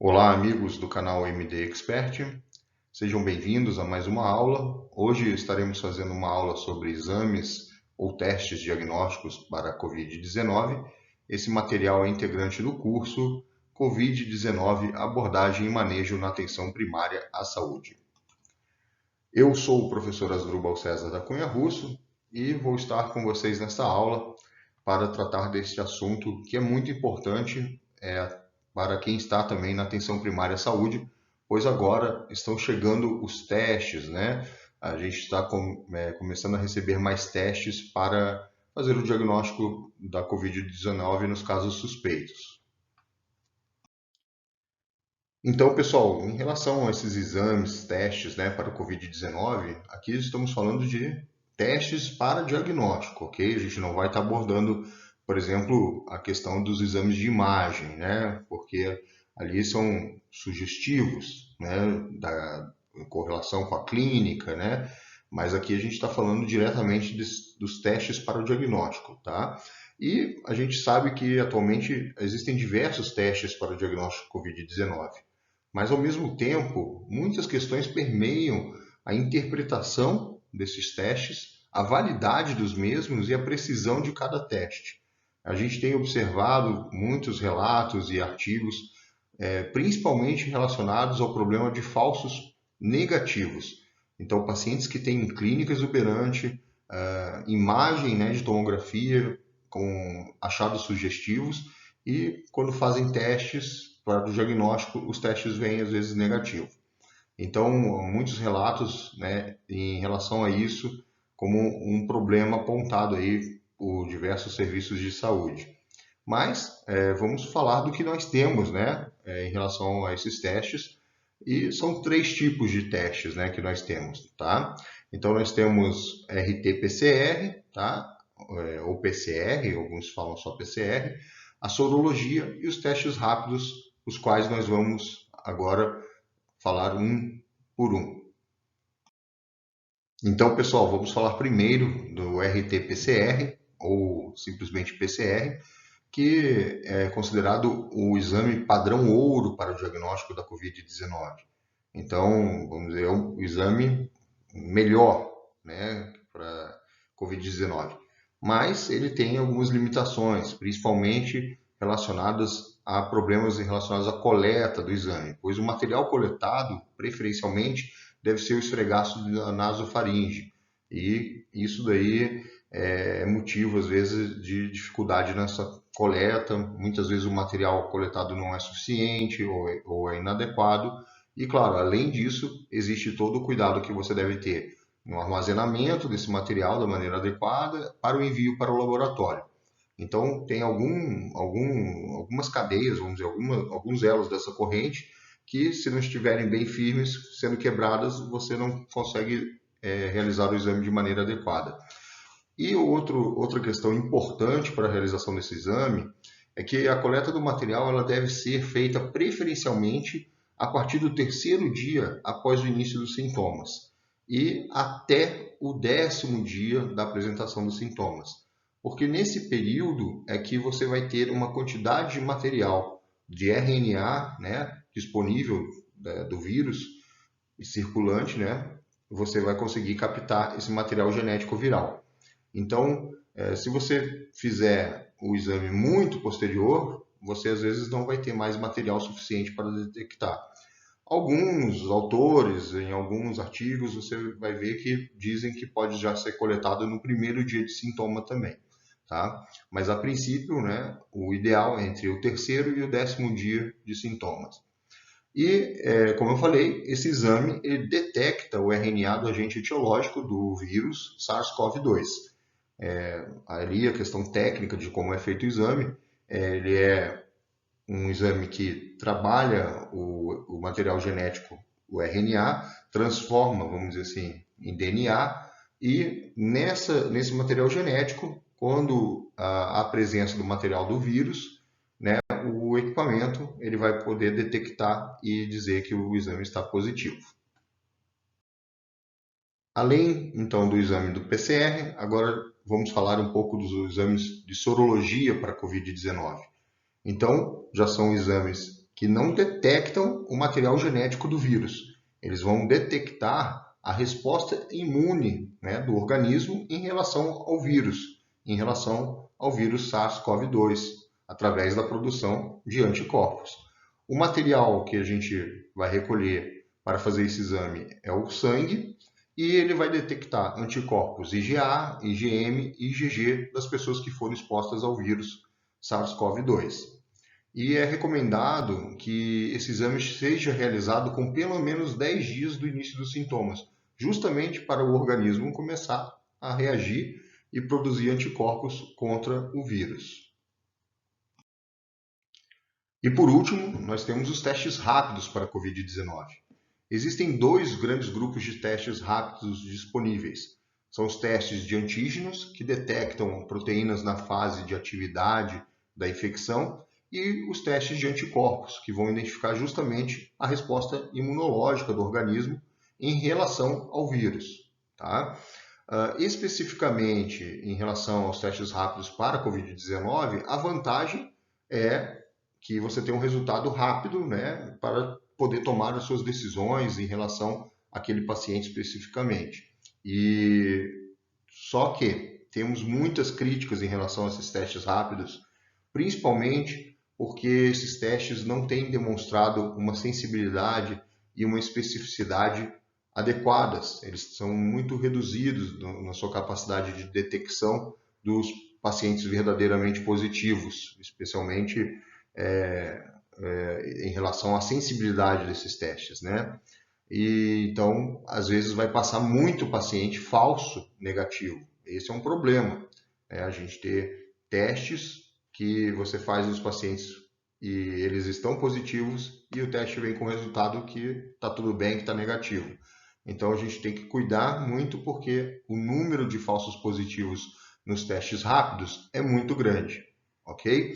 Olá, amigos do canal MD Expert. Sejam bem-vindos a mais uma aula. Hoje estaremos fazendo uma aula sobre exames ou testes diagnósticos para a Covid-19. Esse material é integrante do curso Covid-19, abordagem e manejo na atenção primária à saúde. Eu sou o professor Asdrubal César da Cunha Russo e vou estar com vocês nesta aula para tratar deste assunto que é muito importante para quem está também na atenção primária à saúde, pois agora estão chegando os testes, né? A gente está começando a receber mais testes para fazer o diagnóstico da Covid-19 nos casos suspeitos. Então, pessoal, em relação a esses exames, testes, né, para o Covid-19, aqui estamos falando de testes para diagnóstico, ok? A gente não vai estar abordando, por exemplo, a questão dos exames de imagem, né? Porque ali são sugestivos, né, em correlação com a clínica, né? Mas aqui a gente está falando diretamente dos testes para o diagnóstico, tá? E a gente sabe que atualmente existem diversos testes para o diagnóstico de Covid-19. Mas, ao mesmo tempo, muitas questões permeiam a interpretação desses testes, a validade dos mesmos e a precisão de cada teste. A gente tem observado muitos relatos e artigos, principalmente relacionados ao problema de falsos negativos. Então, pacientes que têm clínica exuberante, imagem, né, de tomografia com achados sugestivos e quando fazem testes para o diagnóstico, os testes vêm às vezes negativos. Então, muitos relatos, né, em relação a isso como um problema apontado aí por diversos serviços de saúde. Mas vamos falar do que nós temos, né, em relação a esses testes. E são três tipos de testes, né, que nós temos, tá? Então nós temos RT-PCR, tá? Ou PCR, alguns falam só PCR, a sorologia e os testes rápidos, os quais nós vamos agora falar um por um. Então, pessoal, vamos falar primeiro do RT-PCR, ou simplesmente PCR, que é considerado o exame padrão ouro para o diagnóstico da Covid-19. Então, vamos dizer, é o exame melhor, né, para Covid-19. Mas ele tem algumas limitações, principalmente relacionadas a problemas relacionados à coleta do exame, pois o material coletado, preferencialmente, deve ser o esfregaço da nasofaringe. E isso daí é motivo, às vezes, de dificuldade nessa coleta. Muitas vezes o material coletado não é suficiente ou é inadequado. E, claro, além disso, existe todo o cuidado que você deve ter no armazenamento desse material da maneira adequada para o envio para o laboratório. Então, tem algumas cadeias, vamos dizer, alguns elos dessa corrente que, se não estiverem bem firmes, sendo quebradas, você não consegue realizar o exame de maneira adequada. E outra questão importante para a realização desse exame é que a coleta do material ela deve ser feita preferencialmente a partir do terceiro dia após o início dos sintomas e até o 10º dia da apresentação dos sintomas. Porque nesse período é que você vai ter uma quantidade de material de RNA, né, disponível do vírus e circulante, né, você vai conseguir captar esse material genético viral. Então, se você fizer o exame muito posterior, você às vezes não vai ter mais material suficiente para detectar. Alguns autores, em alguns artigos, você vai ver que dizem que pode já ser coletado no primeiro dia de sintoma também, tá? Mas a princípio, né, o ideal é entre o terceiro e o 10º dia de sintomas. E, como eu falei, esse exame ele detecta o RNA do agente etiológico do vírus SARS-CoV-2. Ali a questão técnica de como é feito o exame, ele é um exame que trabalha o material genético, o RNA, transforma, vamos dizer assim, em DNA, e nesse material genético, quando há presença do material do vírus, né, o equipamento ele vai poder detectar e dizer que o exame está positivo. Além, então, do exame do PCR, agora vamos falar um pouco dos exames de sorologia para a Covid-19. Então, já são exames que não detectam o material genético do vírus. Eles vão detectar a resposta imune, né, do organismo em relação ao vírus SARS-CoV-2, através da produção de anticorpos. O material que a gente vai recolher para fazer esse exame é o sangue, e ele vai detectar anticorpos IgA, IgM e IgG das pessoas que foram expostas ao vírus SARS-CoV-2. E é recomendado que esse exame seja realizado com pelo menos 10 dias do início dos sintomas, justamente para o organismo começar a reagir e produzir anticorpos contra o vírus. E por último, nós temos os testes rápidos para a Covid-19. Existem dois grandes grupos de testes rápidos disponíveis. São os testes de antígenos, que detectam proteínas na fase de atividade da infecção, e os testes de anticorpos, que vão identificar justamente a resposta imunológica do organismo em relação ao vírus. Tá? Especificamente em relação aos testes rápidos para a Covid-19, a vantagem é que você tem um resultado rápido, né, para poder tomar as suas decisões em relação àquele paciente especificamente. E só que temos muitas críticas em relação a esses testes rápidos, principalmente porque esses testes não têm demonstrado uma sensibilidade e uma especificidade adequadas. Eles são muito reduzidos na sua capacidade de detecção dos pacientes verdadeiramente positivos, especialmente em relação à sensibilidade desses testes, né? E então, às vezes, vai passar muito paciente falso negativo. Esse é um problema, né? A gente ter testes que você faz nos pacientes e eles estão positivos e o teste vem com o resultado que está tudo bem, que está negativo. Então, a gente tem que cuidar muito porque o número de falsos positivos nos testes rápidos é muito grande, ok?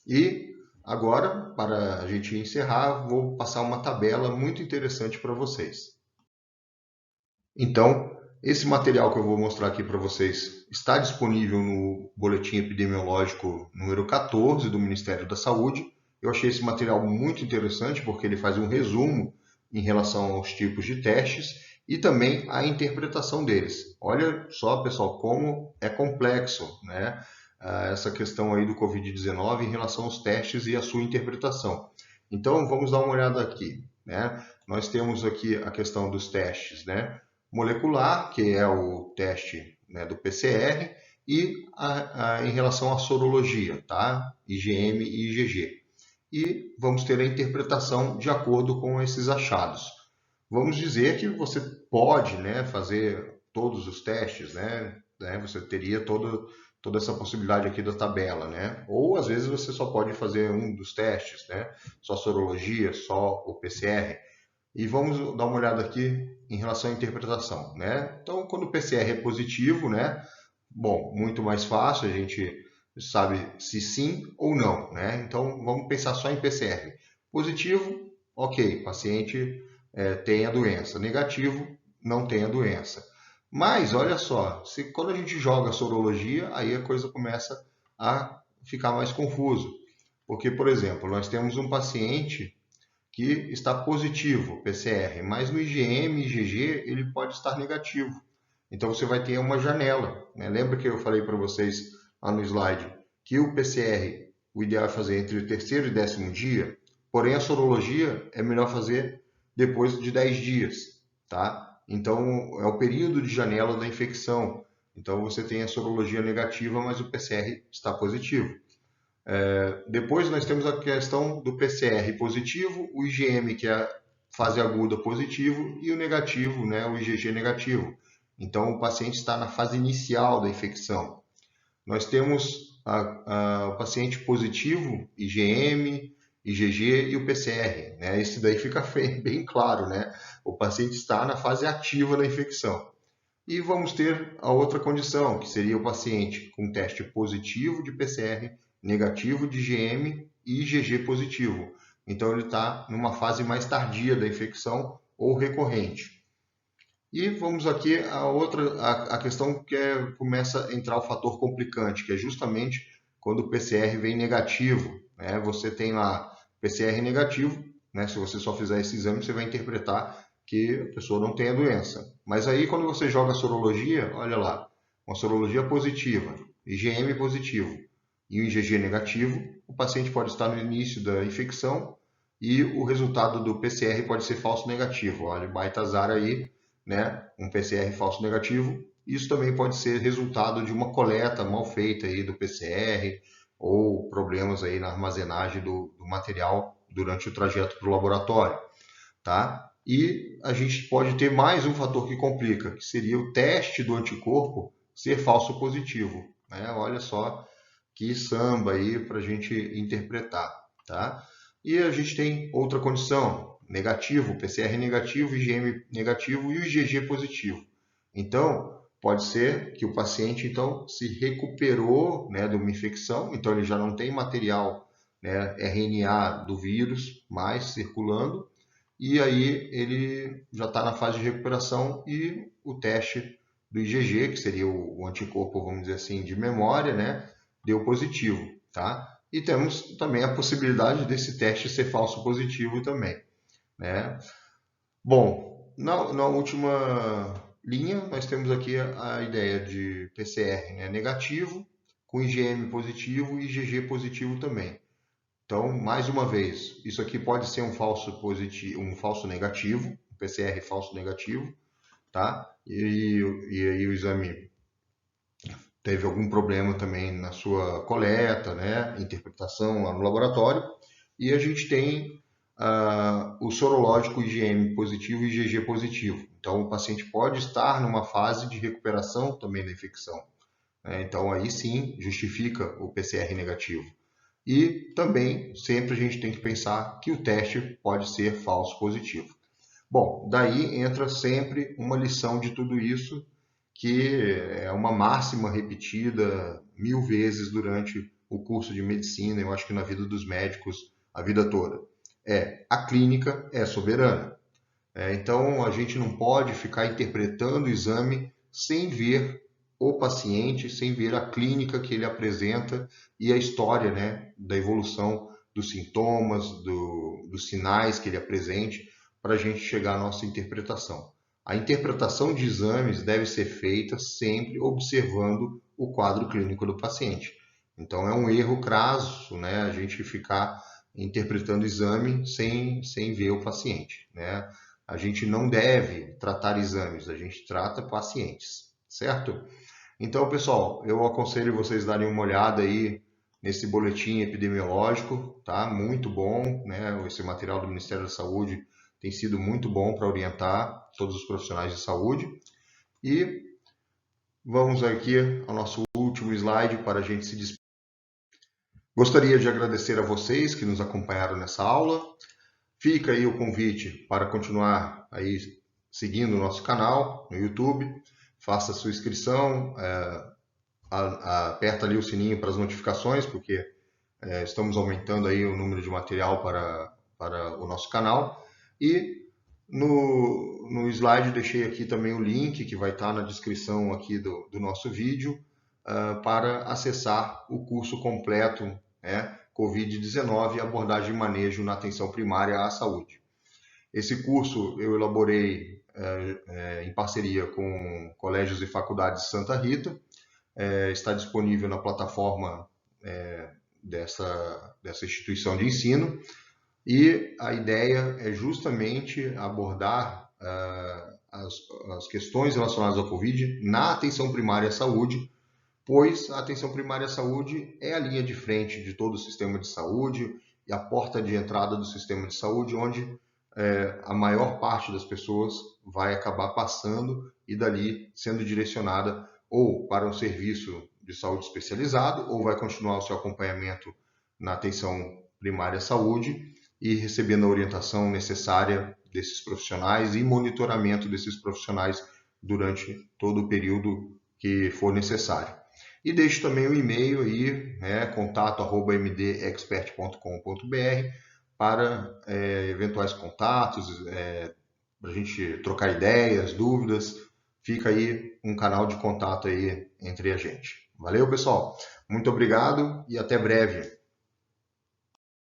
E agora, para a gente encerrar, vou passar uma tabela muito interessante para vocês. Então, esse material que eu vou mostrar aqui para vocês está disponível no Boletim Epidemiológico número 14 do Ministério da Saúde. Eu achei esse material muito interessante porque ele faz um resumo em relação aos tipos de testes e também a interpretação deles. Olha só, pessoal, como é complexo, né? Essa questão aí do Covid-19 em relação aos testes e a sua interpretação. Então, vamos dar uma olhada aqui, né? Nós temos aqui a questão dos testes, né? Molecular, que é o teste, né, do PCR, e em relação à sorologia, tá? IgM e IgG. E vamos ter a interpretação de acordo com esses achados. Vamos dizer que você pode, né, fazer todos os testes, né? Você teria toda essa possibilidade aqui da tabela, né? Ou às vezes você só pode fazer um dos testes, né? Só sorologia, só o PCR. E vamos dar uma olhada aqui em relação à interpretação, né? Então, quando o PCR é positivo, né? Bom, muito mais fácil, a gente sabe se sim ou não, né? Então, vamos pensar só em PCR. Positivo, ok, paciente tem a doença. Negativo, não tem a doença. Mas, olha só, quando a gente joga sorologia, aí a coisa começa a ficar mais confuso. Porque, por exemplo, nós temos um paciente que está positivo, PCR, mas no IgM e IgG ele pode estar negativo. Então você vai ter uma janela, né? Lembra que eu falei para vocês lá no slide que o PCR, o ideal é fazer entre o terceiro e 10º dia, porém a sorologia é melhor fazer depois de 10 dias, tá? Então é o período de janela da infecção. Então você tem a sorologia negativa, mas o PCR está positivo. Depois nós temos a questão do PCR positivo, o IgM, que é a fase aguda, positivo, e o negativo, né, o IgG negativo. Então, o paciente está na fase inicial da infecção. Nós temos o paciente positivo, IgM, IgG e o PCR, né? Esse daí fica bem claro, né? O paciente está na fase ativa da infecção. E vamos ter a outra condição, que seria o paciente com teste positivo de PCR, negativo de IgM e IgG positivo. Então, ele está numa fase mais tardia da infecção ou recorrente. E vamos aqui a questão que começa a entrar o fator complicante, que é justamente quando o PCR vem negativo, né? Você tem lá PCR negativo, né? Se você só fizer esse exame, você vai interpretar que a pessoa não tem a doença. Mas aí, quando você joga a sorologia, olha lá, uma sorologia positiva, IgM positivo e o IgG negativo, o paciente pode estar no início da infecção e o resultado do PCR pode ser falso negativo. Olha, baita azar aí, né? Um PCR falso negativo. Isso também pode ser resultado de uma coleta mal feita aí do PCR ou problemas aí na armazenagem do material durante o trajeto para o laboratório, tá? E a gente pode ter mais um fator que complica, que seria o teste do anticorpo ser falso positivo, né? Olha só que samba aí para a gente interpretar, tá? E a gente tem outra condição, negativo, PCR negativo, IgM negativo e o IgG positivo. Então, pode ser que o paciente então se recuperou, né, de uma infecção, então ele já não tem material, né, RNA do vírus mais circulando, e aí ele já está na fase de recuperação e o teste do IgG, que seria o anticorpo, vamos dizer assim, de memória, né, deu positivo, tá? E temos também a possibilidade desse teste ser falso positivo também, né? Bom, na última linha, nós temos aqui a ideia de PCR, né, negativo, com IgM positivo e IgG positivo também. Então, mais uma vez, isso aqui pode ser um falso positivo, um falso negativo, um PCR falso negativo, tá? E aí o exame teve algum problema também na sua coleta, né? Interpretação lá no laboratório. E a gente tem o sorológico IgM positivo e IgG positivo. Então, o paciente pode estar numa fase de recuperação também da infecção, né? Então, aí sim justifica o PCR negativo. E também sempre a gente tem que pensar que o teste pode ser falso positivo. Bom, daí entra sempre uma lição de tudo isso, que é uma máxima repetida 1000 vezes durante o curso de medicina, eu acho que na vida dos médicos a vida toda. A clínica é soberana. Então a gente não pode ficar interpretando o exame sem ver o paciente, sem ver a clínica que ele apresenta e a história, né, da evolução dos sintomas, dos sinais que ele apresente, para a gente chegar à nossa interpretação. A interpretação de exames deve ser feita sempre observando o quadro clínico do paciente. Então é um erro crasso, né, a gente ficar interpretando o exame sem ver o paciente, né? A gente não deve tratar exames, a gente trata pacientes, certo? Então, pessoal, eu aconselho vocês darem uma olhada aí nesse boletim epidemiológico, tá? Muito bom, né? Esse material do Ministério da Saúde tem sido muito bom para orientar todos os profissionais de saúde. E vamos aqui ao nosso último slide para a gente se despedir. Gostaria de agradecer a vocês que nos acompanharam nessa aula. Fica aí o convite para continuar aí seguindo o nosso canal no YouTube. Faça a sua inscrição, aperta ali o sininho para as notificações, porque estamos aumentando aí o número de material para o nosso canal. E no slide deixei aqui também o link que vai estar na descrição aqui do nosso vídeo para acessar o curso completo, né, Covid-19, abordagem e manejo na atenção primária à saúde. Esse curso eu elaborei em parceria com colégios e faculdades de Santa Rita, está disponível na plataforma dessa instituição de ensino, e a ideia é justamente abordar as questões relacionadas ao Covid na atenção primária à saúde, pois a atenção primária à saúde é a linha de frente de todo o sistema de saúde e a porta de entrada do sistema de saúde, onde a maior parte das pessoas vai acabar passando e dali sendo direcionada ou para um serviço de saúde especializado, ou vai continuar o seu acompanhamento na atenção primária à saúde e recebendo a orientação necessária desses profissionais e monitoramento desses profissionais durante todo o período que for necessário. E deixo também o e-mail aí, né, contato@mdexpert.com.br para eventuais contatos, para a gente trocar ideias, dúvidas. Fica aí um canal de contato aí entre a gente. Valeu, pessoal. Muito obrigado e até breve.